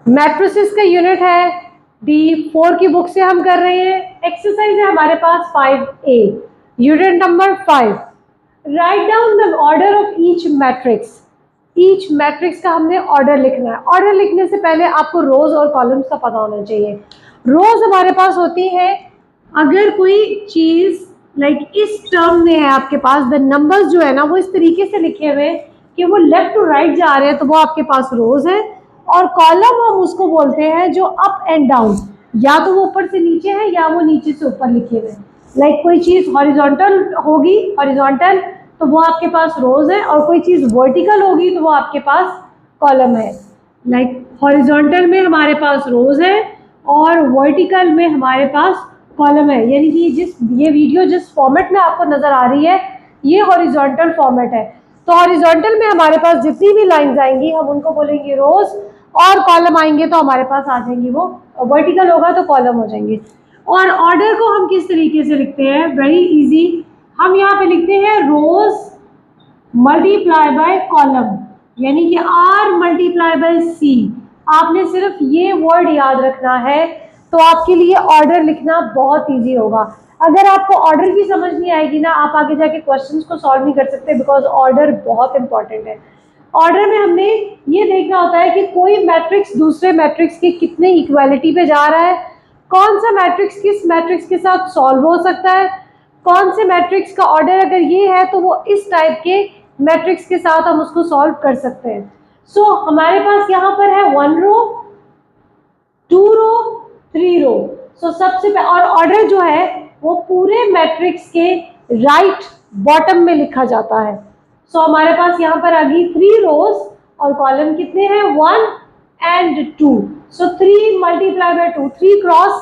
Matrices का unit है D4 की बुक से हम कर रहे हैं। एक्सरसाइज है हमारे पास 5A, unit number 5। Write down the order of each matrix. Each matrix का हमने ऑर्डर लिखना है। ऑर्डर लिखने से पहले आपको रोज और कॉलम्स का पता होना चाहिए। रोज हमारे पास होती है, अगर कोई चीज लाइक इस टर्म में है आपके पास, द नंबर्स जो है ना वो इस तरीके से लिखे हुए हैं कि वो लेफ्ट टू राइट जा रहे हैं, तो वो आपके पास रोज है। और कॉलम हम उसको बोलते हैं जो अप एंड डाउन, या तो वो ऊपर से नीचे है या वो नीचे से ऊपर लिखे हुए। लाइक कोई चीज हॉरिजॉन्टल होगी, हॉरिजॉन्टल, तो वो आपके पास रोज है, और कोई चीज वर्टिकल होगी तो वो आपके पास कॉलम है। लाइक हॉरिजॉन्टल में हमारे पास रोज है और वर्टिकल में हमारे पास कॉलम है। यानी कि ये वीडियो जिस फॉर्मेट में आपको नजर आ रही है ये हॉरिजॉन्टल फॉर्मेट है। तो हॉरिजॉन्टल में हमारे पास जितनी भी लाइंस आएंगी हम उनको बोलेंगे रोज, और कॉलम आएंगे तो हमारे पास आ जाएंगी वो, वर्टिकल होगा तो कॉलम हो जाएंगे। और ऑर्डर को हम किस तरीके से लिखते हैं? Very easy. हम यहाँ पे लिखते हैं रोज मल्टीप्लाई बाय कॉलम, यानी कि R मल्टीप्लाई बाय C। आपने सिर्फ ये वर्ड याद रखना है तो आपके लिए ऑर्डर लिखना बहुत इजी होगा। अगर आपको ऑर्डर की समझ नहीं आएगी ना, आप आगे जाके क्वेश्चंस को सॉल्व नहीं कर सकते, बिकॉज ऑर्डर बहुत इंपॉर्टेंट है। ऑर्डर में हमने ये देखना होता है कि कोई मैट्रिक्स दूसरे मैट्रिक्स के कितने इक्वालिटी पे जा रहा है, कौन सा मैट्रिक्स किस मैट्रिक्स के साथ सॉल्व हो सकता है, कौन से मैट्रिक्स का ऑर्डर अगर ये है तो वो इस टाइप के मैट्रिक्स के साथ हम उसको सॉल्व कर सकते हैं। सो हमारे पास यहाँ पर है 1 रो, 2 रो, 3 रो। सो सबसे पहले, और ऑर्डर जो है वो पूरे मैट्रिक्स के राइट बॉटम में लिखा जाता है। सो हमारे पास यहाँ पर आ गई 3 रोज और कॉलम कितने हैं? 1 and 2। So 3 multiply by 2, 3 cross,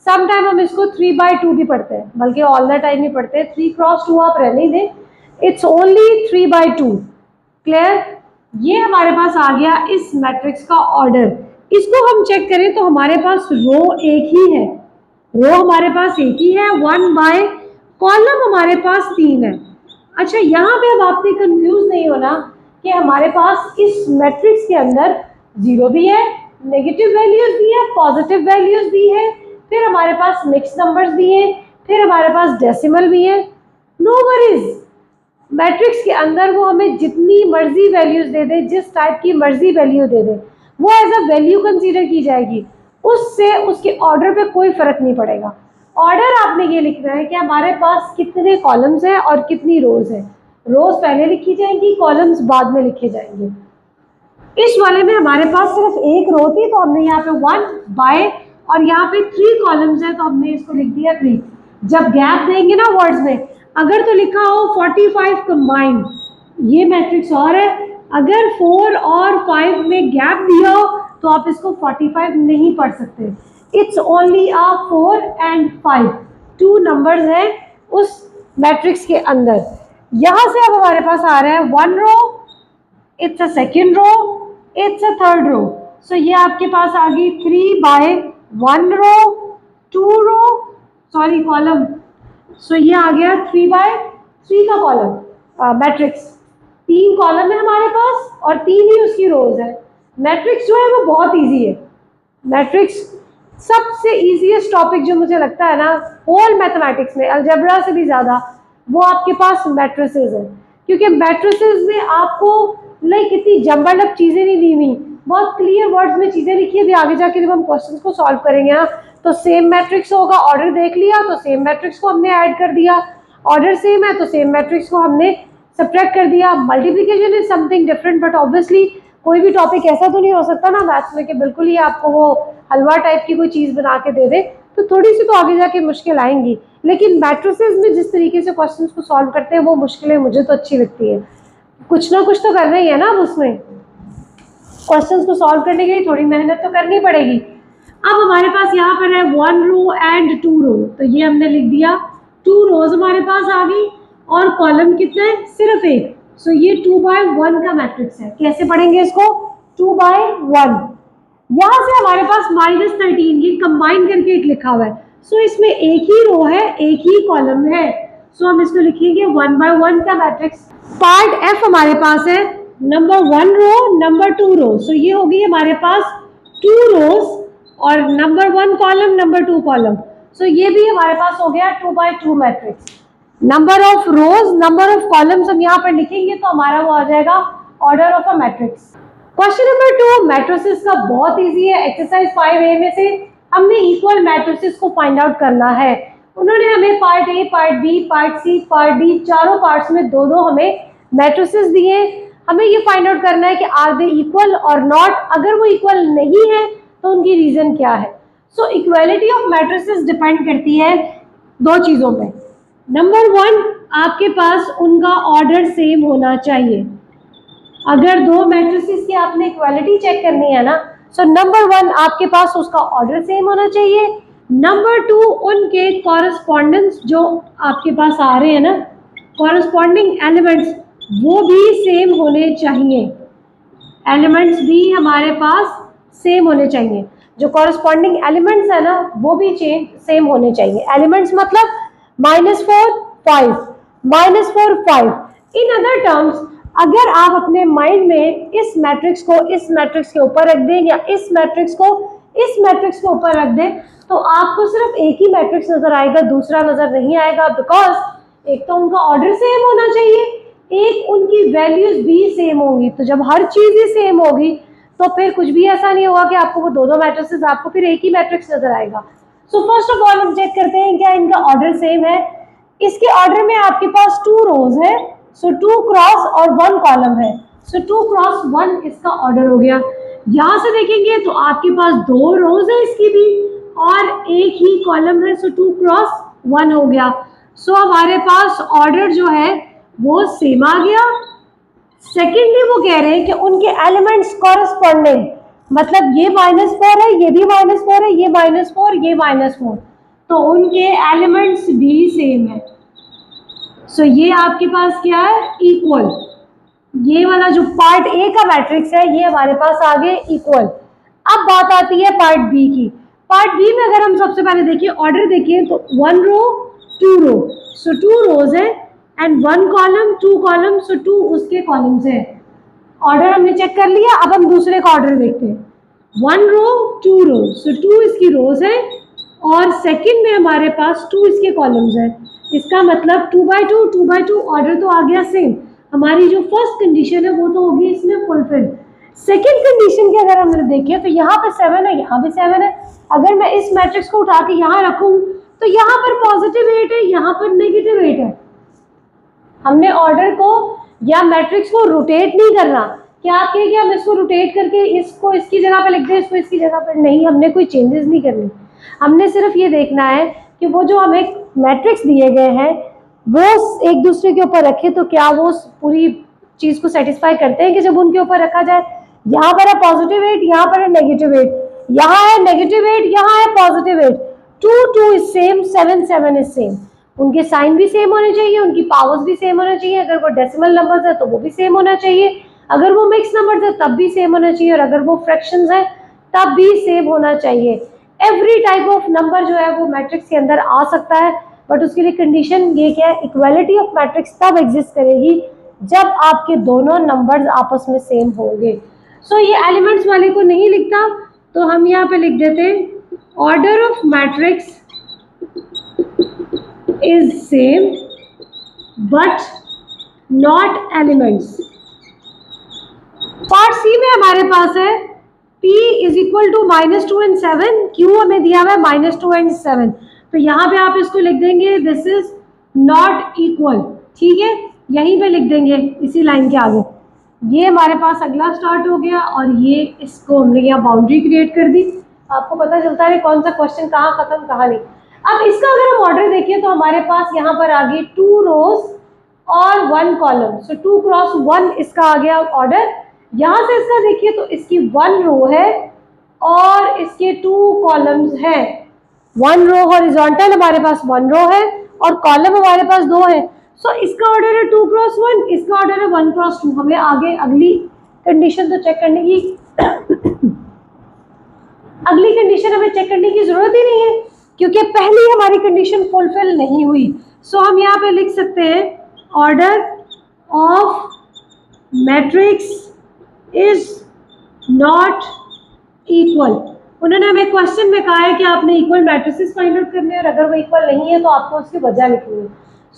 sometime हम इसको 3 by 2 भी पढ़ते हैं, बल्कि ऑल द टाइम ही पढ़ते हैं। 3 क्रॉस 2 आप रहने ही दें, इट्स ओनली 3 by 2। क्लियर? ये हमारे पास आ गया इस मैट्रिक्स का ऑर्डर। इसको हम चेक करें तो हमारे पास रो एक ही है, रो हमारे पास एक ही है 1 by, कॉलम हमारे पास 3 है। अच्छा, यहाँ पे अब आपने कंफ्यूज नहीं होना कि हमारे पास इस मैट्रिक्स के अंदर जीरो भी है, नेगेटिव वैल्यूज भी है, पॉजिटिव वैल्यूज भी है, फिर हमारे पास मिक्स नंबर्स भी हैं, फिर हमारे पास डेसिमल भी है। नो वरीज, मैट्रिक्स के अंदर वो हमें जितनी मर्जी वैल्यूज दे दे, जिस टाइप की मर्जी वैल्यू दे दे, वो एज अ वैल्यू कंसीडर की जाएगी, उससे उसके ऑर्डर पे कोई फर्क नहीं पड़ेगा। ऑर्डर आपने ये लिखना है कि हमारे पास कितने कॉलम्स हैं और कितनी रोज है। रोज पहले लिखी जाएंगी, कॉलम्स बाद में लिखे जाएंगे। इस वाले में हमारे पास सिर्फ एक रो थी तो हमने यहाँ पे 1 by, और यहाँ पे 3 कॉलम्स है तो हमने इसको लिख दिया 3। जब गैप देंगे ना वर्ड्स में, अगर तो लिखा हो 45 कंबाइंड, ये मैट्रिक्स और है, अगर 4 और 5 में गैप दिया हो तो आप इसको 45 नहीं पढ़ सकते। इट्स ओनली 4 and 5, 2 नंबर्स हैं उस मैट्रिक्स के अंदर। यहाँ से अब हमारे पास आ रहा है 1 row, it's a second row, it's a third row. So ये आपके पास आ गई 3 by 1 row, 2 row, sorry column. So ये आ गया 3 by 3 का कॉलम मैट्रिक्स। 3 कॉलम है हमारे पास और 3 ही उसकी रोज है। मैट्रिक्स जो है वो बहुत इजी है। मैट्रिक्स सबसे इजीएस्ट टॉपिक जो मुझे लगता है ना होल मैथमेटिक्स में, अलजेब्रा से भी ज्यादा, वो आपके पास मैट्रिसेस है। क्योंकि मैट्रिसेस में आपको लाइक इतनी जम्बल अप चीजें नहीं दी हुई, बहुत क्लियर वर्ड्स में चीजें लिखी है। भी आगे जाके जब हम क्वेश्चंस को सॉल्व करेंगे ना तो सेम मैट्रिक्स होगा, ऑर्डर देख लिया तो सेम मैट्रिक्स को हमने ऐड कर दिया, ऑर्डर सेम है तो सेम मैट्रिक्स को हमने सब्ट्रैक्ट कर दिया। Multiplication is something different, but obviously कोई भी टॉपिक ऐसा तो नहीं हो सकता ना मैथ्स में कि बिल्कुल ही आपको वो हलवा टाइप की कोई चीज बना के दे दे, तो थोड़ी सी तो आगे जाके मुश्किल आएंगी। लेकिन मैट्रिसेस में जिस तरीके से क्वेश्चंस को सॉल्व करते हैं वो मुश्किलें मुझे तो अच्छी लगती है। कुछ ना कुछ तो करना ही है ना, अब उसमें क्वेश्चंस को सॉल्व करने के लिए थोड़ी मेहनत तो करनी पड़ेगी। अब हमारे पास यहाँ पर है 1 रो एंड 2 रो, तो ये हमने लिख दिया 2 रोज हमारे पास आ गई और कॉलम कितना है? सिर्फ एक। सो ये 2 by 1 का मैट्रिक्स है। कैसे पढ़ेंगे इसको? 2 by 1। यहाँ से हमारे पास -13, ये कंबाइन करके एक लिखा हुआ है। सो इसमें एक ही रो है, एक ही कॉलम है, सो हम इसको लिखेंगे 1 by 1 का मैट्रिक्स। पार्ट F हमारे पास है नंबर 1 रो, नंबर 2 रो। सो ये होगी हमारे पास 2 रोज और number 1 column, number 2 column. So ये भी हमारे पास हो गया 2 by 2 matrix. Number of rows, number of columns हम यहाँ पर लिखेंगे तो हमारा वो आ जाएगा order of a matrix. Question number 2 matrices का बहुत इजी है। एक्सरसाइज 5A में से हमने इक्वल मैट्रिसेस को फाइंड आउट करना है। उन्होंने हमें part A, part B, part C, part D, चारों पार्ट्स में दो दो हमें मैट्रिसेस दिए। हमें ये फाइंड आउट करना है कि आर दे इक्वल और नॉट। अगर वो इक्वल नहीं है तो उनकी रीजन क्या है। सो इक्वालिटी ऑफ मैट्रिसेस डिपेंड करती है दो चीजों पे। नंबर 1, आपके पास उनका ऑर्डर सेम होना चाहिए। अगर दो मैट्रिसेस की आपने इक्वालिटी चेक करनी है ना, सो नंबर 1 आपके पास उसका ऑर्डर सेम होना चाहिए। नंबर 2, उनके कॉरस्पॉन्डेंस जो आपके पास आ रहे हैं ना, कॉरस्पॉन्डिंग एलिमेंट्स, वो भी सेम होने चाहिए। एलिमेंट्स भी हमारे पास सेम होने चाहिए। जो कॉरस्पॉन्डिंग एलिमेंट्स है ना, वो भी सेम होने चाहिए। एलिमेंट्स मतलब -4, 5, -4, 5। इन अदर टर्म्स, अगर आप अपने माइंड में इस मैट्रिक्स को इस मैट्रिक्स के ऊपर रख दें या इस मैट्रिक्स को इस मैट्रिक्स के ऊपर रख दें, तो आपको सिर्फ एक ही मैट्रिक्स नजर आएगा, दूसरा नजर नहीं आएगा। बिकॉज एक तो उनका ऑर्डर सेम होना चाहिए, एक उनकी वैल्यूज भी सेम होंगी। तो जब हर चीज ही सेम होगी तो फिर कुछ भी ऐसा नहीं होगा कि आपको वो दो दो मैट्रिक्स, आपको फिर एक ही मैट्रिक्स नजर आएगा। सो फर्स्ट ऑफ ऑल हम चेक करते हैं क्या इनका ऑर्डर सेम है। इसके ऑर्डर में आपके पास 2 रोज है, सो 2 क्रॉस और 1 कॉलम है। सो 2 क्रॉस 1 इसका ऑर्डर हो गया। यहां से देखेंगे तो आपके पास 2 रोज है इसकी भी और एक ही कॉलम है, सो 2 क्रॉस 1 हो गया। सो हमारे पास ऑर्डर जो है वो सेम आ गया। सेकेंडली वो कह रहे हैं कि उनके एलिमेंट्स कॉरस्पॉन्डिंग, मतलब ये -4 है, ये भी -4 है, ये -4, ये -4, तो उनके एलिमेंट्स भी सेम है। सो ये आपके पास क्या है, इक्वल। ये वाला जो पार्ट ए का मैट्रिक्स है ये हमारे पास आ गए इक्वल। अब बात आती है पार्ट बी की। पार्ट बी में अगर हम सबसे पहले देखिए ऑर्डर देखिए तो 1 रो 2 रो, सो 2 रोज है एंड 1 कॉलम 2 कॉलम, सो 2 उसके कॉलम्स है। ऑर्डर हमने चेक कर लिया। अब हम दूसरे का ऑर्डर देखते हैं। 1 रो 2 रो, सो 2 इसकी रोज है और सेकंड में हमारे पास 2 इसके कॉलम्स है। इसका मतलब 2 by 2 2 by 2 ऑर्डर तो आ गया सेम। हमारी जो फर्स्ट कंडीशन है वो तो होगी इसमें फुलफिल। सेकंड कंडीशन की अगर हमने देखिए तो यहाँ पे 7 है, यहाँ भी 7 है। अगर मैं इस मैट्रिक्स को उठा के यहाँ रखूँ तो यहाँ पर +8 है, यहाँ पर -8 है। हमने ऑर्डर को या मैट्रिक्स को रोटेट नहीं करना। क्या आप कहें कि हम इसको रोटेट करके इसको इसकी जगह पे लिख दें, इसको इसकी जगह पर, नहीं, हमने कोई चेंजेस नहीं करनी। हमने सिर्फ ये देखना है कि वो जो हमें मैट्रिक्स दिए गए हैं वो एक दूसरे के ऊपर रखे तो क्या वो पूरी चीज को सेटिस्फाई करते हैं कि जब उनके ऊपर रखा जाए। यहाँ पर है +8, यहाँ पर है -8, यहाँ है -8, यहाँ है +8। 2 2 इज सेम, 7 7 इज सेम। उनके साइन भी सेम होने चाहिए, उनकी पावर्स भी सेम होना चाहिए। अगर वो डेसिमल नंबर्स है तो वो भी सेम होना चाहिए, अगर वो मिक्स नंबर्स है तब भी सेम होना चाहिए, और अगर वो फ्रैक्शंस है तब भी सेम होना चाहिए। एवरी टाइप ऑफ नंबर जो है वो मैट्रिक्स के अंदर आ सकता है, बट उसके लिए कंडीशन ये क्या है, इक्वालिटी ऑफ मैट्रिक्स तब एग्जिस्ट करेगी जब आपके दोनों नंबर्स आपस में सेम होंगे। सो ये एलिमेंट्स वाले को नहीं लिखता तो हम यहाँ पे लिख देते हैं order of matrix is same but not elements. Part C में हमारे पास है P is equal to -2 and 7, Q हमें दिया हुआ है -2 and 7, तो यहाँ पे आप इसको लिख देंगे दिस इज नॉट इक्वल। ठीक है, यहीं पे लिख देंगे इसी लाइन के आगे। ये हमारे पास अगला स्टार्ट हो गया और ये इसको हमने यहाँ बाउंड्री क्रिएट कर दी। आपको पता चलता है कौन सा क्वेश्चन कहाँ खत्म कहाँ नहीं। अब इसका अगर हम ऑर्डर देखें तो हमारे पास यहाँ पर आ गई 2 रोज और 1 कॉलम, सो 2 क्रॉस 1 इसका आ गया ऑर्डर। यहाँ से इसका देखिए तो इसकी 1 रो है और इसके 2 कॉलम्स हैं। 1 रो हॉरिजॉन्टल हमारे पास 1 रो है और कॉलम हमारे पास 2 है। सो इसका ऑर्डर है 2 क्रॉस 1, इसका ऑर्डर है 1 क्रॉस 2। हमें आगे अगली कंडीशन तो चेक करने की अगली कंडीशन हमें चेक करने की जरूरत ही नहीं है क्योंकि पहली हमारी कंडीशन फुलफिल नहीं हुई। सो हम यहाँ पे लिख सकते हैं order of matrix is not equal. उन्होंने हमें क्वेश्चन में कहा है कि आपने इक्वल मैट्रिसेस फाइंड आउट करने हैं और अगर वो इक्वल नहीं है तो आपको उसकी वजह लिखनी है।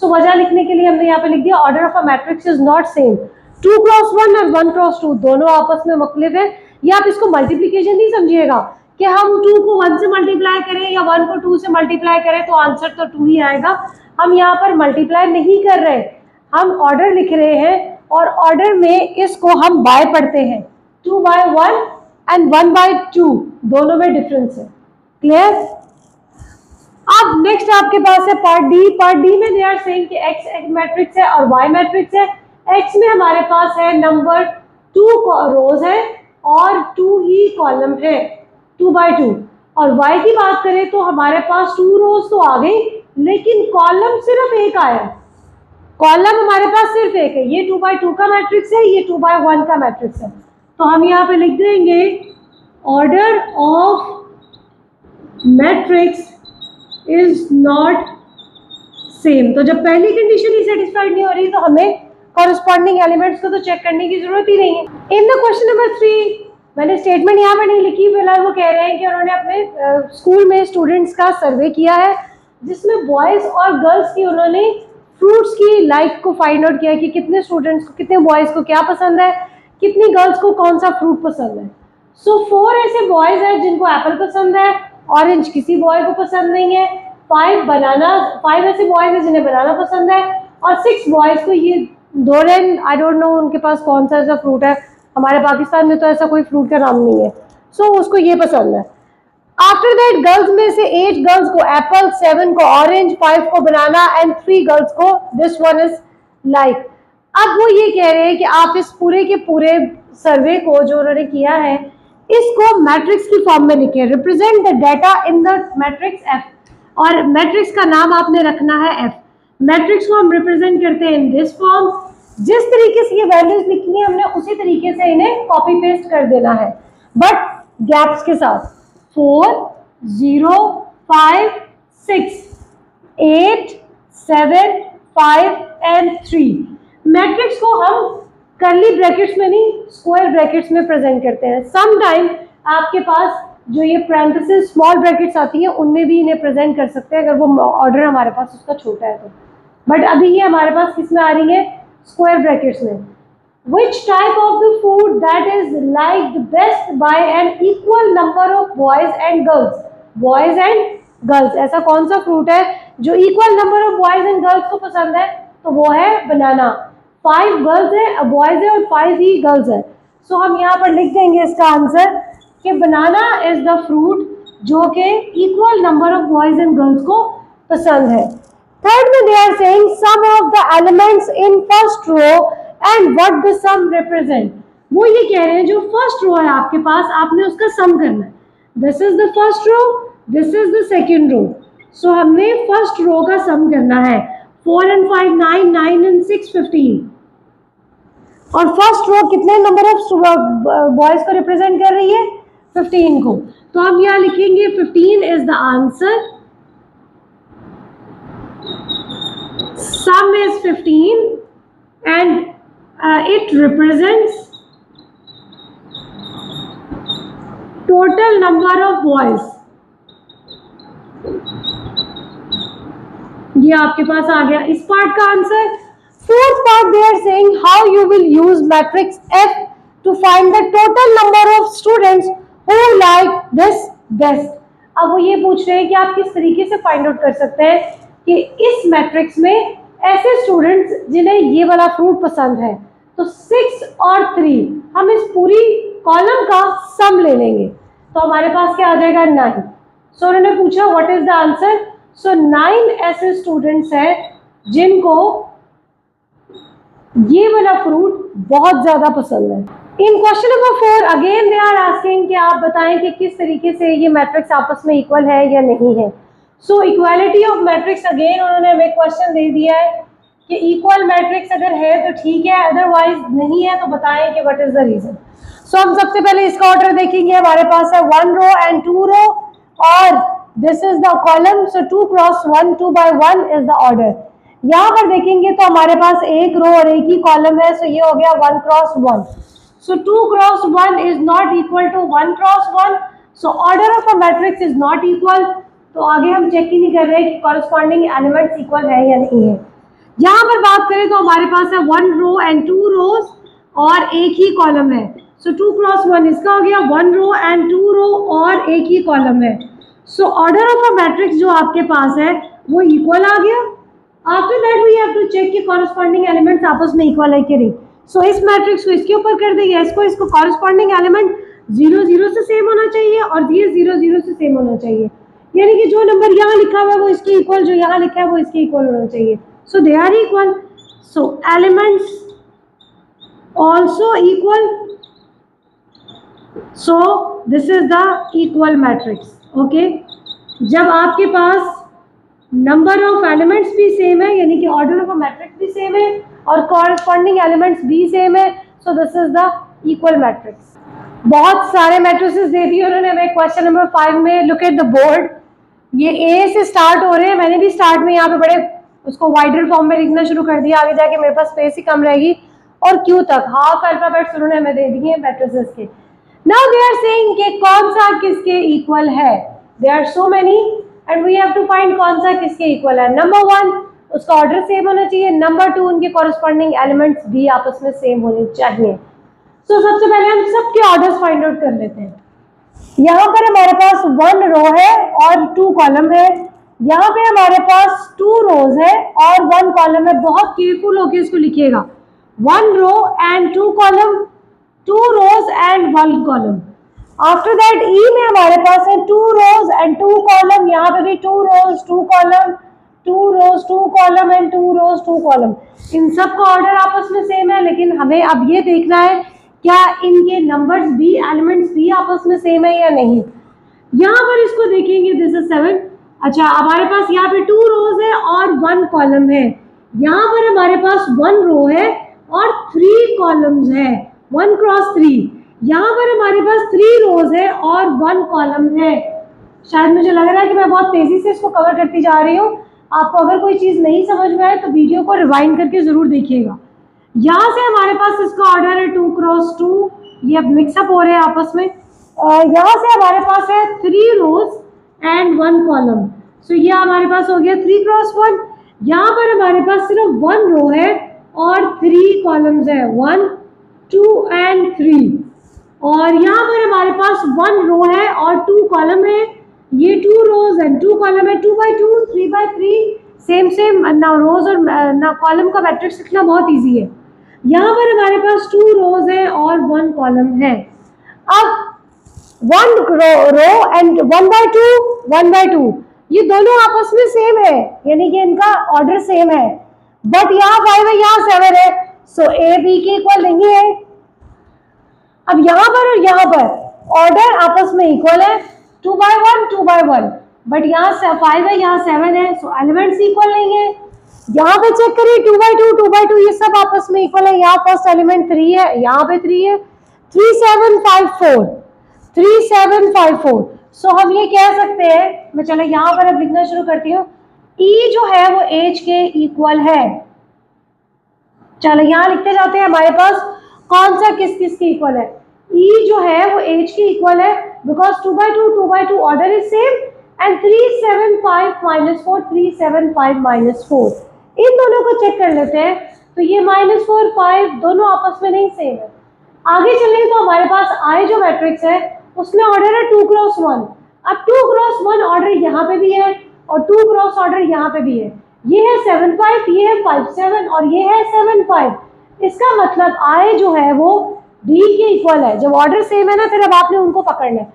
सो वजह लिखने के लिए हमने यहाँ पे लिख दिया order of a matrix is not same. 2 cross 1 और 1 क्रॉस 2 दोनों आपस में मुख्तलिफ है। या आप इसको मल्टीप्लीकेशन नहीं समझिएगा कि हम 2 को 1 से मल्टीप्लाई करें या 1 को 2 से मल्टीप्लाई करें तो आंसर तो 2 ही आएगा। हम यहाँ पर मल्टीप्लाई नहीं कर रहे, हम ऑर्डर लिख रहे हैं और ऑर्डर में इसको हम बाय पढ़ते हैं। 2 by 1 एंड 1 by 2 दोनों में डिफरेंस है। क्लियर? अब नेक्स्ट आपके पास है पार्ट डी। पार्ट डी में दे आर सेइंग कि x मैट्रिक्स है और y मैट्रिक्स है। x में हमारे पास है नंबर 2 रोज है और 2 ही कॉलम है, 2 by 2। और y की बात करें तो हमारे पास 2 रोज तो आ गई लेकिन कॉलम सिर्फ एक आया। कॉलम हमारे पास सिर्फ एक है, ये 2 by 2 का मैट्रिक्स है, ये 2 by 1 का मैट्रिक्स है। तो हम यहाँ पे लिख देंगे order of matrix is not same. तो जब पहली कंडीशन ही सेटिस्फाइड नहीं हो रही तो हमें कॉरेस्पॉन्डिंग एलिमेंट्स को तो चेक करने की जरूरत ही नहीं है। इन द क्वेश्चन नंबर 3 मैंने स्टेटमेंट यहाँ पे नहीं लिखी, फिलहाल वो कह रहे हैं कि उन्होंने अपने स्कूल में स्टूडेंट्स का सर्वे किया है जिसमें बॉयज और गर्ल्स की उन्होंने फ्रूट्स की लाइक को फाइंड आउट किया कि कितने स्टूडेंट्स को, कितने बॉयज को क्या पसंद है, कितनी गर्ल्स को कौन सा फ्रूट पसंद है। सो 4 ऐसे बॉयज हैं जिनको एप्पल पसंद है, ऑरेंज किसी बॉय को पसंद नहीं है, 5 ऐसे बॉयज हैं जिन्हें बनाना पसंद है और 6 बॉयज को ये डोरेन, आई डोंट नो उनके पास कौन सा ऐसा फ्रूट है, हमारे पाकिस्तान में तो ऐसा कोई फ्रूट का नाम नहीं है। सो उसको ये पसंद है। आफ्टर दैट गर्ल्स में से 8 गर्ल्स को एप्पल, 7 को ऑरेंज, 5 को बनाना एंड 3 गर्ल्स को दिस वन इज लाइक। अब वो ये कह रहे हैं कि आप इस पूरे के पूरे सर्वे को जो उन्होंने किया है इसको मैट्रिक्स की फॉर्म में लिखें। Represent the data in the matrix F, और मैट्रिक्स का नाम आपने रखना है एफ। मैट्रिक्स को हम रिप्रेजेंट करते हैं इन दिस फॉर्म। जिस तरीके से ये वैल्यूज लिखी है हमने उसी तरीके से इन्हें कॉपी पेस्ट कर देना है, बट गैप्स के साथ। 4 0 5 6 8 7 5 एंड 3। मैट्रिक्स को हम कर्ली ब्रैकेट्स में नहीं स्क्वायर ब्रैकेट्स में प्रेजेंट करते हैं। सम टाइम आपके पास जो ये पैरेंथेसिस स्मॉल ब्रैकेट्स आती हैं उनमें भी इन्हें प्रेजेंट कर सकते हैं अगर वो ऑर्डर हमारे पास उसका छोटा है तो। बट अभी ये हमारे पास किस में आ रही है? स्क्वायर ब्रैकेट्स में। Which type of the food that is liked best by an equal number of boys and girls? Boys and girls, ऐसा कौन सा फ्रूट है जो equal number of boys and girls को पसंद है? तो वो है बनाना। 5 गर्ल्स है, बॉयज है और 5 ही गर्ल्स है। सो हम यहाँ पर लिख देंगे इसका आंसर कि बनाना इज द फ्रूट जो कि equal number of boys and girls को पसंद है। थर्ड में they are saying sum of the elements in first row and what the sum represent. वो ये कह रहे हैं जो फर्स्ट रो है आपके पास आपने उसका सम करना है। This is the first row, this is the second row. So हमने फर्स्ट रो का सम करना है। 4 and 5 9, 9 and 6 15। और फर्स्ट रो कितने नंबर ऑफ बॉयज को रिप्रेजेंट कर रही है? 15 को। तो हम यहाँ लिखेंगे 15 is the answer. Some is 15 and it represents total number of boys। ये आपके पास आ गया इस पार्ट का answer. Fourth part they are saying how you will use matrix F to find the total number of students who like this best. अब वो ये पूछ रहे हैं कि आप किस तरीके से फाइंड आउट कर सकते हैं कि इस मैट्रिक्स में ऐसे स्टूडेंट्स जिन्हें ये वाला फ्रूट पसंद है। तो 6 और 3 हम इस पूरी कॉलम का सम ले लेंगे तो हमारे पास क्या आ जाएगा? 9। सो उन्होंने पूछा व्हाट इज द आंसर। सो 9 ऐसे स्टूडेंट्स हैं जिनको ये वाला फ्रूट बहुत ज्यादा पसंद है। In question number 4 again they are asking कि आप बताएं कि किस तरीके से ये मैट्रिक्स आपस में इक्वल है या नहीं है। सो इक्वालिटी ऑफ मैट्रिक्स अगेन उन्होंने हमें क्वेश्चन दे दिया है कि इक्वल मैट्रिक्स अगर है तो ठीक है, अदरवाइज नहीं है तो बताएं कि व्हाट इज द रीजन। सो हम सबसे पहले इसका ऑर्डर देखेंगे। हमारे पास है 1 रो एंड 2 रो और this is the column. So 2 cross 1, 2 by 1 is the order. यहाँ पर देखेंगे तो हमारे पास एक रो और एक ही कॉलम है। सो ये हो गया 1 cross 1। So 2 cross 1 is not equal to 1 cross 1. So order of a matrix is not equal. तो आगे हम चेक ही नहीं कर रहे कि कॉरस्पॉन्डिंग एलिमेंट्स इक्वल है या नहीं है। यहाँ पर बात करें तो हमारे पास है 1 रो एंड 2 रोज और एक ही कॉलम है। सो 2 क्रॉस 1 इसका हो गया 1 रो एंड 2 रो और एक ही कॉलम है। So order of a matrix जो आपके पास है वो इक्वल आ गया। After that we have to check कि कॉरस्पॉन्डिंग एलिमेंट्स आपस में इक्वल है कि नहीं। सो इस मैट्रिक्स को इसके ऊपर कर देंगे, इसको कॉरस्पॉन्डिंग एलिमेंट 0 0 से सेम होना चाहिए और ये 0 0 से सेम होना चाहिए, यानी कि जो नंबर यहाँ लिखा हुआ है वो इसके इक्वल, जो यहाँ लिखा है वो इसके इक्वल होना चाहिए। So they are equal, so elements also equal, so this is the equal matrix. okay, जब आपके पास नंबर ऑफ एलिमेंट्स भी सेम है, यानी कि ऑर्डर ऑफ अ मैट्रिक्स भी सेम है और कॉरस्पॉन्डिंग एलिमेंट्स भी सेम है, so this is the equal matrix. बहुत सारे मैट्रिसेस दे दिए उन्होंने हमें क्वेश्चन नंबर 5 में। लुक एट द बोर्ड, ये ए से स्टार्ट हो रहे हैं। मैंने भी स्टार्ट में यहाँ पे बड़े उसको वाइडर फॉर्म में लिखना शुरू कर दिया, आगे जाके मेरे पास स्पेस ही कम रहेगी, और क्यू तक हाफ अल्फाबेट्स उन्होंने हमें दे दिए मैट्रिसेस के। नाउ दे आर सेइंग कि कौन सा किसके इक्वल है। They are so many and we have to find कौन सा किसके इक्वल है। नंबर 1 उसका ऑर्डर सेम होना चाहिए, नंबर 2 उनके कॉरस्पॉन्डिंग एलिमेंट्स भी आपस में सेम होने चाहिए। सो सबसे पहले हम सबके ऑर्डर्स फाइंड आउट कर लेते हैं। यहाँ पर हमारे पास 1 रो है और 2 कॉलम है, यहाँ पे हमारे पास 2 रोज है और 1 कॉलम है। बहुत केयरफुल होकर इसको लिखिएगा, 1 row and 2 column, 2 rows and 1 column. After that E में हमारे पास है 2 rows and 2 column, यहाँ पे भी 2 rows 2 column, 2 rows 2 column and 2 rows 2 column। इन सब का ऑर्डर आपस में सेम है, लेकिन हमें अब ये देखना है क्या इनके नंबर्स भी, एलिमेंट्स भी आपस में सेम है या नहीं। यहाँ पर इसको देखेंगे, दिस इज 7। अच्छा, हमारे पास यहाँ पे 2 rows है और 1 column है। यहाँ पर हमारे पास 1 row है और 3 कॉलम्स है, 1 क्रॉस 3। यहाँ पर हमारे पास 3 रोज है और 1 कॉलम है। शायद मुझे लग रहा है कि मैं बहुत तेजी से इसको कवर करती जा रही हूँ। आपको अगर कोई चीज नहीं समझ में आए तो वीडियो को रिवाइंड करके जरूर देखिएगा। यहाँ से हमारे पास इसका ऑर्डर है 2 क्रॉस 2, ये अब मिक्सअप हो रहे हैं आपस में। यहाँ से हमारे पास है 3 रोज एंड 1 कॉलम, सो ये हमारे पास हो गया 3 क्रॉस 1। यहाँ पर हमारे पास सिर्फ 1 रो है और 3 कॉलम्स है, 1 2 एंड 3। और यहाँ पर हमारे पास 1 रो है और 2 कॉलम है, ये 2 रोज एंड 2 कॉलम है, 2 by 2 3 by 3 सेम सेम। ना रोज और ना कॉलम का मैट्रिक्स लिखना बहुत इजी है। यहाँ पर हमारे पास 2 रोज है और 1 कॉलम है। अब 1 रो एंड 1 by 2 1 by 2 ये दोनों आपस में सेम है, यानी कि इनका ऑर्डर सेम है, बट यहाँ 5 है यहाँ 7 है, सो ए बी के इक्वल नहीं है। अब यहाँ पर और यहाँ पर ऑर्डर आपस में इक्वल है, 2 by 1 2 by 1, बट यहाँ 5 है यहाँ 7 है, सो एलिमेंट्स इक्वल नहीं है। यहाँ पे चेक करिए 2 by 2 2 by 2 ये सब आपस में इक्वल है। यहाँ फर्स्ट एलिमेंट 3 है, यहाँ पे 3 है, 3 7 5 4 3 7 5 4। सो हम ये कह सकते हैं, मैं चलो यहाँ पर अब लिखना शुरू करती हूँ, ई जो है वो एच के इक्वल है। चलो यहाँ लिखते जाते हैं, हमारे पास कौन सा किस किस के इक्वल है। ई जो है वो एच के इक्वल है, because 2 by 2 order is same and 3 7 5 -4 3 7 5 -4। इन दोनों को चेक कर लेते हैं, तो ये -4 5 दोनों आपस में नहीं सेम है। आगे चलें तो हमारे पास आई जो मैट्रिक्स है उसमें ऑर्डर है 2 क्रॉस 1। अब 2 क्रॉस 1 ऑर्डर यहाँ पे भी है और 2 क्रॉस ऑर्डर यहाँ पे भी है। ये है 7 5, ये है 5 7 और ये है 7 5। इसका मतलब आई जो है वो डी के इक्वल है। जब ऑर्डर सेम है ना, फिर अब आपने उनको पकड़ना है,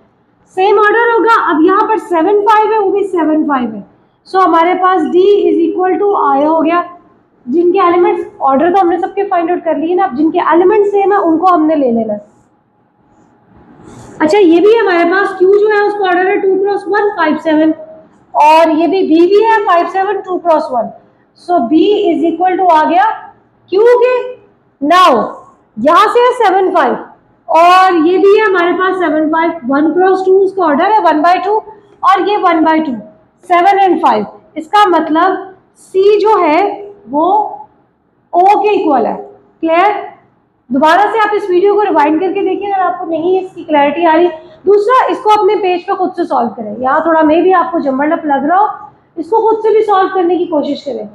सेम ऑर्डर होगा। अब यहाँ पर 7 5 है, वो भी 7 5 है, सो हमारे पास डी इज इक्वल टू आई हो गया। जिनके एलिमेंट्स, ऑर्डर तो हमने सबके फाइंड आउट कर लिए ना, अब जिनके एलिमेंट्स सेम है उनको हमने ले लेना। अच्छा, ये भी हमारे पास क्यू जो है उसका ऑर्डर है 2 क्रॉस 1 5 7 और ये भी बी भी है 5 7 2 cross 1, so B is equal to आ गया क्यू के। नाउ यहाँ से है 7 5 और ये भी है हमारे पास 7 5, 1 क्रॉस 2 उसका ऑर्डर है 1 by 2 और ये 1 by 2 7 and 5। इसका मतलब सी जो है वो ओ के इक्वल है। क्लियर? दोबारा से आप इस वीडियो को रिवाइंड करके देखिए अगर आपको नहीं इसकी क्लैरिटी आ रही। दूसरा, इसको अपने पेज पे खुद से सॉल्व करें। यहाँ थोड़ा मे भी आपको जम्बलडप लग रहा हो, इसको खुद से भी सॉल्व करने की कोशिश करें।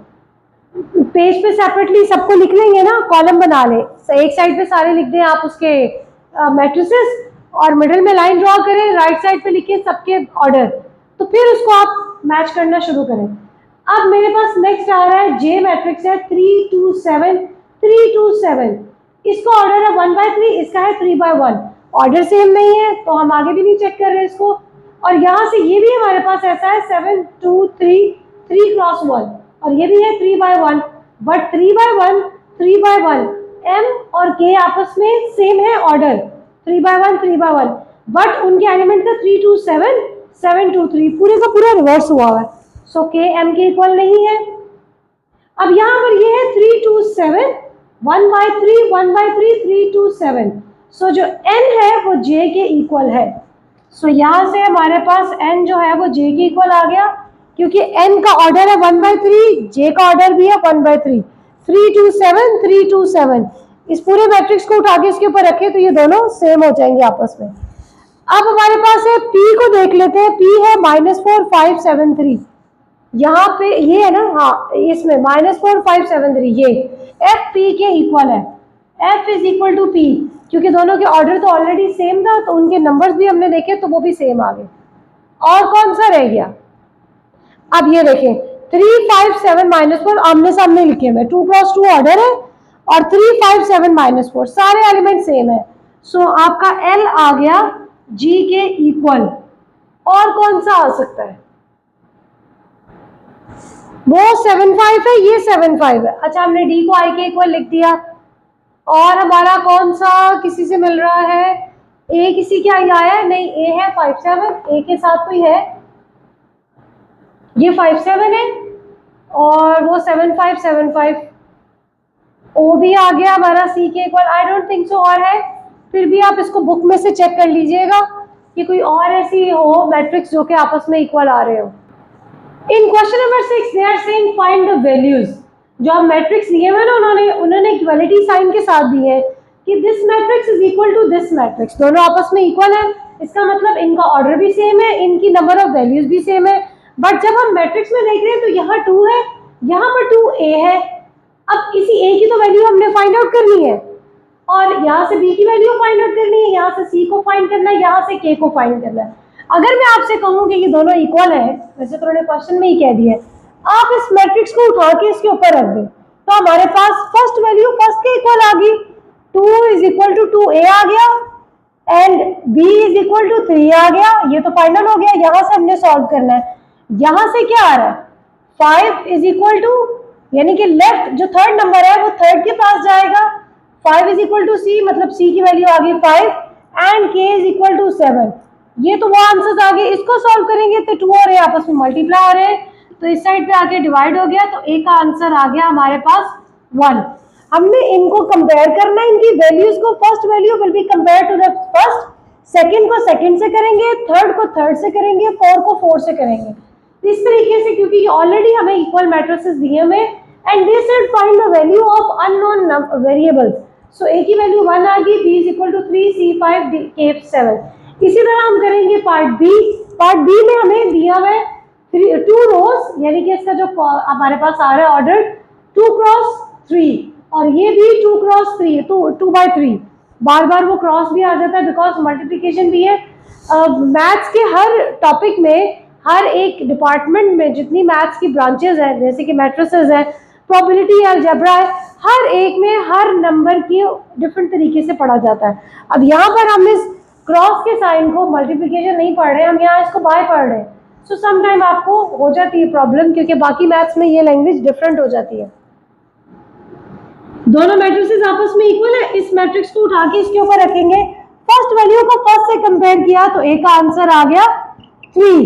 पेज पे सेपरेटली सबको लिख लेंगे ना, कॉलम बना लें, एक साइड पे सारे लिख दें आप उसके मैट्रिसेस, और मिडिल में लाइन ड्रॉ करें, राइट साइड पे लिखिए सबके ऑर्डर, तो फिर उसको आप मैच करना शुरू करें। अब मेरे पास नेक्स्ट आ रहा है जे मैट्रिक्स है 3 2 7 3 2 7, इसका ऑर्डर है 1/3, इसका है 3/1। ऑर्डर सेम नहीं है तो हम आगे भी नहीं चेक कर रहे इसको। और यहाँ से ये भी हमारे पास ऐसा है 7 2 3 3 क्रॉस 1, और ये भी है 3/1, बट 3/1 3/1 m और k आपस में सेम है ऑर्डर 3/1 3/1, बट उनके एलिमेंट का 3 2 7 7 2 3 पूरे का पूरा रिवर्स हुआ है, सो k m के इक्वल नहीं है। अब यहाँ पर ये है 3 2 7 1/3 1/3 3 2 7, सो जो n है वो j के इक्वल है। सो यहाँ से हमारे पास n जो है वो j के इक्वल आ गया, क्योंकि n का ऑर्डर है 1/3, j का ऑर्डर भी है 1/3, 3 2 7 3 2 7। इस पूरे मैट्रिक्स को उठा के इसके ऊपर रखें तो ये दोनों सेम हो जाएंगे आपस में। अब हमारे पास है p को देख लेते हैं, p है -4 5 7 3, यहाँ पे ये है ना, हाँ इसमें -4 5 7 3, ये f p के इक्वल है, f is equal to p, क्योंकि दोनों के ऑर्डर तो ऑलरेडी सेम था तो उनके नंबर्स भी हमने देखे तो वो भी सेम आ गए। और कौन सा रह गया, अब ये देखें 3 5 7 -4 आमने सामने लिखे हुए, 2 क्रॉस 2 ऑर्डर है, और 3 5 7 -4 सारे एलिमेंट सेम है, सो आपका L आ गया G के इक्वल। और कौन सा आ सकता है, वो 7 5 है, ये 7 5 है। अच्छा, हमने D को I के इक्वल लिख दिया। और हमारा कौन सा किसी से मिल रहा है, A किसी क्या आया है, नहीं A है 5 7, A के साथ कोई है, ये 5 7 है, और वो 7 5 7 5, O भी आ गया हमारा C के equal. I don't think so और है, फिर भी आप इसको बुक में से चेक कर लीजिएगा कि कोई और ऐसी हो मैट्रिक्स जो कि आपस में इक्वल आ रहे हो। In question number 6 they are saying find the values, जो आप मैट्रिक्स दिए हुए ना उन्होंने इक्वलिटी साइन के साथ दिए हैं कि this matrix is equal to this matrix, दोनों आपस में इक्वल है, इसका मतलब इनका ऑर्डर भी सेम है, इनकी नंबर ऑफ वैल्यूज भी सेम है। बट जब हम मैट्रिक्स में देख रहे हैं तो यहाँ 2 है, यहाँ पर 2a है। अब इसी a की तो वैल्यू हमने फाइंड आउट करनी है, और यहाँ से b की वैल्यू फाइंड आउट करनी है, यहाँ से c को फाइंड करना है, यहाँ से k को फाइंड करना है। अगर मैं आपसे कहूँ कि ये दोनों इक्वल है, वैसे तो उन्होंने क्वेश्चन में ही कह दिया है, आप इस मैट्रिक्स को उठा के इसके ऊपर रख दें तो हमारे पास फर्स्ट वैल्यू फर्स्ट के इक्वल आ गई, 2 इज इक्वल टू 2a आ गया, and b is equal to 3 आ गया। ये तो फाइनल हो गया, यहाँ से हमने सॉल्व करना है। यहाँ से क्या आ रहा है, 5 इज इक्वल टू, यानी कि लेफ्ट जो थर्ड नंबर है वो थर्ड के पास जाएगा, 5 इज इक्वल टू c, मतलब c की वैल्यू आ गई 5, and k is equal to 7। ये तो वो आंसर्स आ गए। इसको सॉल्व करेंगे तो 2 और a आपस में मल्टीप्लाई हो रहे हैं, तो इस साइड पे आके डिवाइड हो गया, तो a का आंसर आ गया हमारे पास 1। हमने इनको कंपेयर करना है, इनकी वैल्यूज को, first value will be compare to the first, second को सेकंड से करेंगे, थर्ड को थर्ड से करेंगे, 4 को 4 से करेंगे, इस तरीके से, क्योंकि ये ऑलरेडी हमें इक्वल मैट्रिसेस दिए हुए, and they said find the value of unknown variables. So a की वैल्यू 1 आ गई, b is equal to 3, c 5, d k 7। इसी तरह हम करेंगे पार्ट बी। पार्ट बी में हमें दिया हुआ है 2 रोज, यानी कि इसका जो हमारे पास आ रहा है ऑर्डर 2 क्रॉस 3, और ये भी 2 क्रॉस 3, 2/3, बार बार वो क्रॉस भी आ जाता है बिकॉज मल्टीप्लिकेशन भी है। मैथ्स के हर टॉपिक में, हर एक डिपार्टमेंट में जितनी मैथ्स की ब्रांचेस हैं, जैसे कि मैट्रिसेस है, प्रोबेबिलिटी है, अलजेब्रा है, हर एक में हर नंबर की डिफरेंट तरीके से पढ़ा जाता है। अब यहाँ पर हम इस क्रॉस के साइन को मल्टीप्लिकेशन नहीं पढ़ रहे, हम यहाँ इसको बाय पढ़ रहे हैं, सो सम टाइम आपको हो जाती है प्रॉब्लम, क्योंकि बाकी मैथ्स में ये लैंग्वेज डिफरेंट हो जाती है। दोनों मैट्रिसेस आपस में इक्वल है, इस मैट्रिक्स को उठा के इसके ऊपर रखेंगे, फर्स्ट वैल्यू को फर्स्ट से कंपेयर किया तो a का आंसर आ गया 3,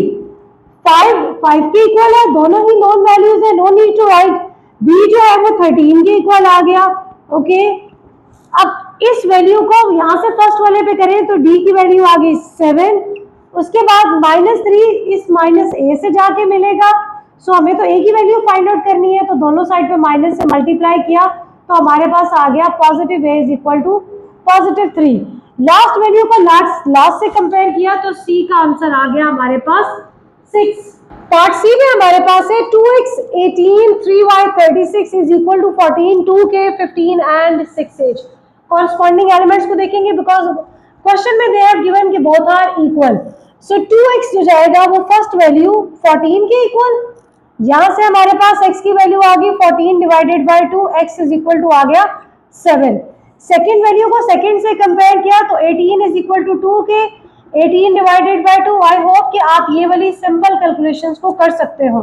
5 के इक्वल है, दोनों ही नॉन वैल्यूज है, no need to write. b जो है वो 13 के इक्वल आ गया। ओके, अब इस वैल्यू को यहाँ से फर्स्ट वाले पे करें तो d की वैल्यू आ गई 7, उसके बाद -3 इस -a से जाके मिलेगा, सो हमें तो a की वैल्यू फाइंड आउट करनी है, तो दोनों साइड पे माइनस से मल्टीप्लाई किया तो हमारे पास आ गया positive a is equal to positive 3। Last value को लास्ट से कंपेयर किया तो c का आंसर आ गया हमारे पास 6। पार्ट सी में हमारे पास है 2x 18 3y 36 is equal to 14 2k 15 and 6h। Corresponding elements को देखेंगे बिकॉज क्वेश्चन में दे हैव गिवन कि both are equal. So 2x जो जाएगा वो फर्स्ट वैल्यू 14 के इक्वल, यहां से हमारे पास x की वैल्यू आ गई 14 divided by 2, x is equal to आ गया 7। सेकेंड वैल्यू को सेकेंड से कंपेयर किया तो 18 is equal to 2k 18 divided by 2। I hope कि आप ये वाली सिंपल कैलकुलेशंस को कर सकते हो।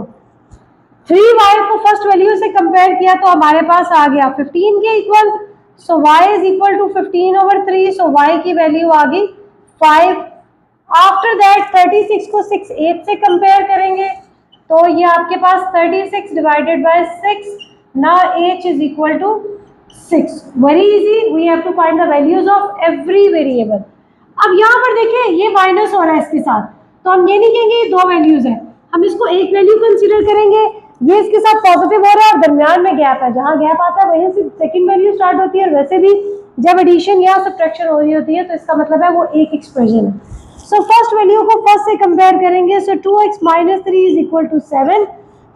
3y को फर्स्ट वैल्यू से कंपेयर किया तो हमारे पास आ गया 15 के equal, so y is equal to 15/3, so y की वैल्यू आ गई 5। आफ्टर दैट 36 को 6 8 से कंपेयर करेंगे तो ये आपके पास 36 divided by 6, now h is equal to 6। Very easy, we have to find the values of every variable. अब यहाँ पर देखिए ये माइनस हो रहा है इसके साथ, तो हम ये नहीं कहेंगे ये दो वैल्यूज है, हम इसको एक वैल्यू कंसीडर करेंगे। ये इसके साथ पॉजिटिव हो रहा है और दरमियान में गैप है, जहाँ गैप आता है वहीं से सेकंड वैल्यू स्टार्ट होती है। और वैसे भी जब एडिशन या सब्ट्रैक्शन हो रही होती है तो इसका मतलब है वो एक एक्सप्रेशन है। सो फर्स्ट वैल्यू को फर्स्ट से कंपेयर करेंगे, so 2x - 3 is equal to 7।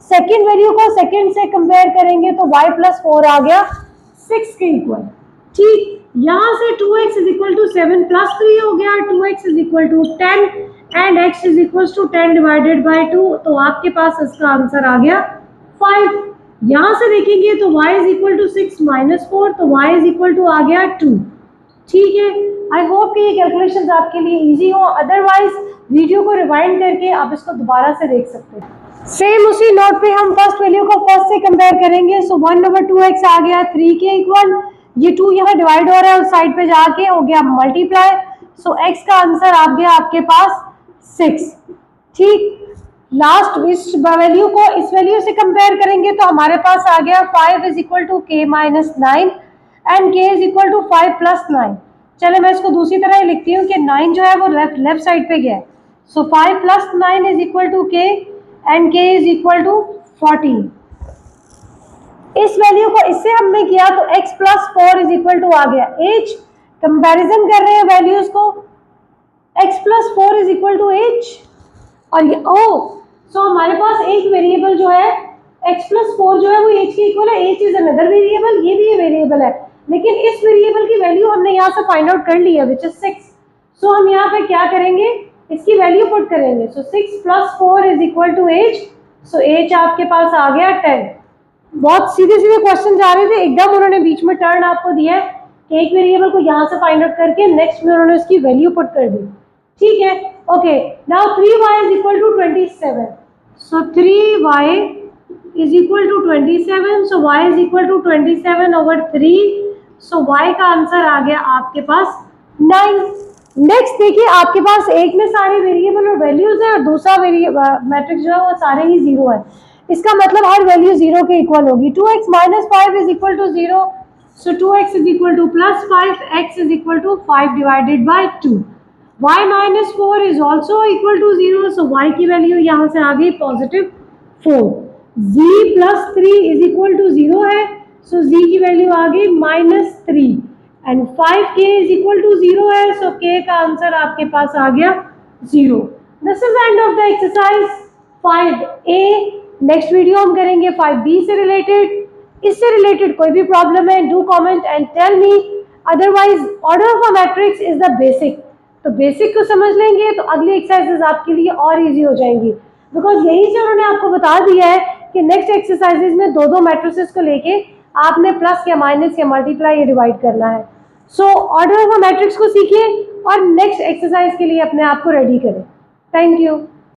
Second value को सेकेंड से कंपेयर करेंगे तो y + 4 आ गया 6 के इक्वल। ठीक, यहाँ से 2x इज इक्वल टू 7 + 3 हो गया, 2x is equal to 10 and x is equal to 10 divided by 2, तो आपके पास इसका आंसर आ गया 5। यहाँ से देखेंगे तो y इज इक्वल टू 6 - 4, तो y इज इक्वल टू आ गया 2। ठीक है, आई होप कि ये कैलकुलेशंस आपके लिए इजी हो, अदरवाइज वीडियो को रिवाइंड करके आप इसको दोबारा से देख सकते हैं। सेम उसी नोट पे हम फर्स्ट वैल्यू को फर्स्ट से कंपेयर करेंगे, सो 1/2x आ गया 3 के इक्वल, ये 2 यहाँ डिवाइड हो रहा है उस साइड पे जाके हो गया मल्टीप्लाई, सो x का आंसर आ गया आपके पास 6। ठीक, लास्ट इस वैल्यू को इस वैल्यू से कंपेयर करेंगे तो हमारे पास आ गया 5 is equal to k - 9 and k is equal to 5 + 9। चले मैं इसको दूसरी तरह ही लिखती हूँ कि 9 जो है वो लेफ्ट साइड पे गया है, so 5 + 9 is equal to k and k is equal to 14। इस वैल्यू को इससे हमने किया तो x + 4 इज इक्वल टू आ गया h। कंपैरिजन कर रहे हैं वैल्यूज को, x + 4 is equal to h और ये सो हमारे पास एक वेरिएबल जो है x + 4 जो है वो h के इक्वल है, h इज अनदर वेरिएबल, ये भी ये वेरिएबल है, लेकिन इस वेरिएबल की वैल्यू हमने यहाँ से फाइंड आउट कर ली है विच इज 6। सो हम यहाँ पे क्या करेंगे, इसकी वैल्यू पुट करेंगे, so 6 + 4 is equal to h, so h आपके पास आ गया 10। बहुत सीधे सीधे क्वेश्चन जा रहे थे, एकदम उन्होंने बीच में टर्न आपको दिया है कि एक वेरिएबल को यहाँ से फाइंड आउट करके नेक्स्ट में उन्होंने उसकी वैल्यू पुट कर दी। ठीक है, okay, now 3y is equal to 27, so 3y is equal to 27, so y is equal to 27/3, so y का आंसर आ गया आपके पास 9। नेक्स्ट देखिए आपके पास एक में सारे वेरिएबल और वैल्यूज है और दूसरा मैट्रिक्स जो है वो सारे ही 0 है, इसका मतलब हर वैल्यू 0 के इक्वल होगी। 2x - 5 is equal to 0, so 2x is equal to +5, x is equal to 5 divided by 2। y - 4 is also equal to 0, so y की वैल्यू यहाँ से आ गई +4। z + 3 इज इक्वल टू 0 है, सो z की वैल्यू आ गई -3 and 5k is equal to 0 है, सो k का आंसर आपके पास आ गया 0। This is end of the exercise 5a। Next video हम करेंगे 5b से रिलेटेड। इससे रिलेटेड कोई भी प्रॉब्लम है do comment and tell me, otherwise order of a matrix is the basic, तो बेसिक को समझ लेंगे तो अगली एक्सरसाइजेज आपके लिए और इजी हो जाएंगी, बिकॉज यहीं से उन्होंने आपको बता दिया है कि नेक्स्ट एक्सरसाइजेज में दो मैट्रिसेस को लेके आपने प्लस या माइनस या मल्टीप्लाई या डिवाइड करना है। So order of a matrix को सीखिए और नेक्स्ट एक्सरसाइज के लिए अपने आप को रेडी करें। Thank you.